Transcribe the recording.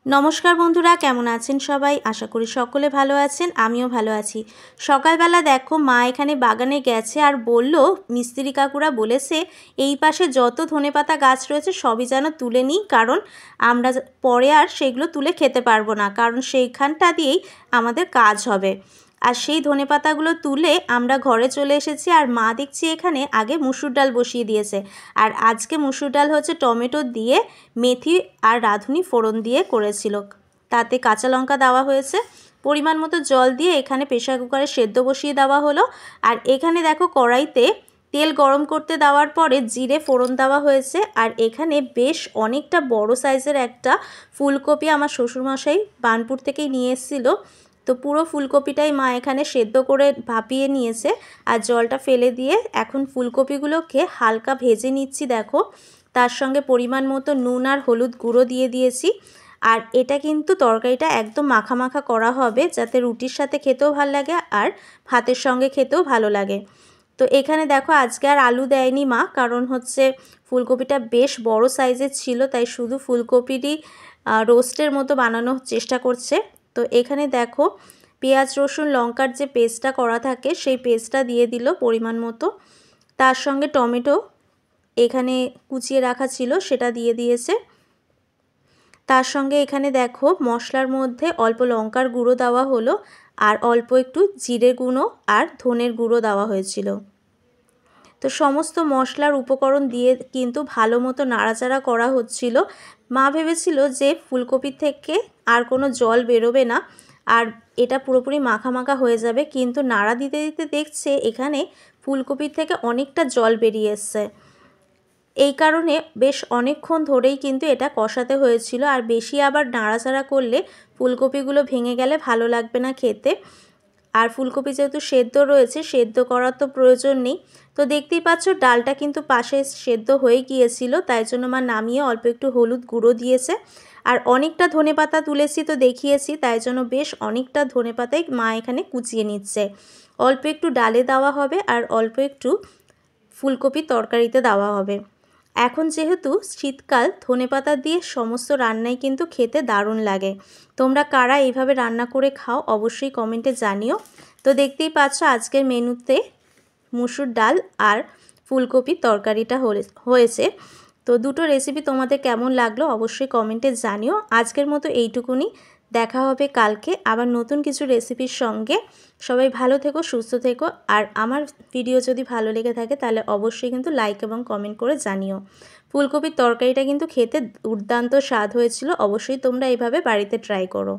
नमस्कार बंधुरा केमन आছেন सबाई आशा करी सकले भालो आছেন आमिও भालो आছি। सकालबेला देखो मा एखाने बागाने गेছে और बोललो मिस्त्री काकुरा बोलेছে এই পাশে যত ধনেপাতা গাছ রয়েছে সবই যেন তুলে নিই, কারণ আমরা পরে আর সেগুলো তুলে খেতে পারবো না, কারণ সেইখানটা দিয়েই আমাদের কাজ হবে। আর সেই ধনেপাতাগুলো তুলে আমরা ঘরে চলে এসেছি। আর মা দেখছি এখানে আগে মুসুর ডাল বসিয়ে দিয়েছে। আর আজকে মুসুর ডাল হচ্ছে টমেটো দিয়ে মেথি আর রাঁধুনি ফোড়ন দিয়ে করেছিল, তাতে কাঁচা লঙ্কা দেওয়া হয়েছে। পরিমাণ মতো জল দিয়ে এখানে প্রেসার কুকারে সেদ্ধ বসিয়ে দেওয়া হলো। আর এখানে দেখো কড়াইতে তেল গরম করতে দেওয়ার পরে জিরে ফোড়ন দেওয়া হয়েছে। আর এখানে বেশ অনেকটা বড় সাইজের একটা ফুলকপি আমার শ্বশুরমশাই বানপুর থেকেই নিয়ে এসেছিলো। তো পুরো ফুলকপিটাই মা এখানে সেদ্ধ করে ভাপিয়ে নিয়েছে। আর জলটা ফেলে দিয়ে এখন ফুলকপিগুলোকে হালকা ভেজে নিচ্ছি। দেখো তার সঙ্গে পরিমাণ মতো নুন আর হলুদ গুঁড়ো দিয়ে দিয়েছি। আর এটা কিন্তু তরকারিটা একদম মাখা মাখা করা হবে, যাতে রুটির সাথে খেতেও ভালো লাগে আর ভাতের সঙ্গে খেতেও ভালো লাগে। তো এখানে দেখো আজকে আর আলু দেয়নি মা, কারণ হচ্ছে ফুলকপিটা বেশ বড় সাইজের ছিল, তাই শুধু ফুলকপিরই রোস্টের মতো বানানোর চেষ্টা করছে। তো এখানে দেখো পেঁয়াজ রসুন লঙ্কার যে পেস্টটা করা থাকে সেই পেস্টটা দিয়ে দিল পরিমাণ মতো। তার সঙ্গে টমেটো এখানে কুচিয়ে রাখা ছিল সেটা দিয়ে দিয়েছে। তার সঙ্গে এখানে দেখো মশলার মধ্যে অল্প লঙ্কার গুঁড়ো দেওয়া হলো আর অল্প একটু জিরে গুঁড়ো আর ধনের গুঁড়ো দেওয়া হয়েছিল। তো সমস্ত মশলার উপকরণ দিয়ে কিন্তু ভালো মতো নাড়াচাড়া করা হচ্ছিল। মা ভেবেছিল যে ফুলকপি থেকে আর কোনো জল বেরোবে না আর এটা পুরোপুরি মাখা মাখা হয়ে যাবে, কিন্তু নাড়া দিতে দিতে দেখছে এখানে ফুলকপির থেকে অনেকটা জল বেরিয়ে এসছে। এই কারণে বেশ অনেকক্ষণ ধরেই কিন্তু এটা কষাতে হয়েছিল। আর বেশি আবার নাড়াচাড়া করলে ফুলকপিগুলো ভেঙে গেলে ভালো লাগবে না খেতে। আর ফুলকপি যেহেতু সেদ্ধ রয়েছে, সেদ্ধ করার তো প্রয়োজন নেই। তো দেখতেই পাচ্ছ ডালটা কিন্তু পাশে সেদ্ধ হয়ে গিয়েছিল, তাই জন্য মা নামিয়ে অল্প একটু হলুদ গুঁড়ো দিয়েছে। আর অনেকটা ধনেপাতা তুলেছি তো দেখিয়েছি, তাই জন্য বেশ অনেকটা ধনেপাতাই মা এখানে কুচিয়ে নিচ্ছে। অল্প একটু ডালে দেওয়া হবে আর অল্প একটু ফুলকপি তরকারিতে দেওয়া হবে। এখন যেহেতু শীতকাল, ধনেপাতা দিয়ে সমস্ত রান্নাই কিন্তু খেতে দারুণ লাগে। তোমরা কারা এইভাবে রান্না করে খাও অবশ্যই কমেন্টে জানিও। তো দেখতেই পাচ্ছ আজকের মেনুতে মুসুর ডাল আর ফুলকপির তরকারিটা হয়েছে। তো দুটো রেসিপি তোমাদের কেমন লাগলো অবশ্যই কমেন্টে জানিও। আজকের মতো এইটুকুনি, দেখা হবে কালকে আবার নতুন কিছু রেসিপির সঙ্গে। সবাই ভালো থেকো, সুস্থ থেকো। আর আমার ভিডিও যদি ভালো লেগে থাকে তাহলে অবশ্যই কিন্তু লাইক এবং কমেন্ট করে জানিও। ফুলকপির তরকারিটা কিন্তু খেতে দুর্দান্ত স্বাদ হয়েছিল, অবশ্যই তোমরা এইভাবে বাড়িতে ট্রাই করো।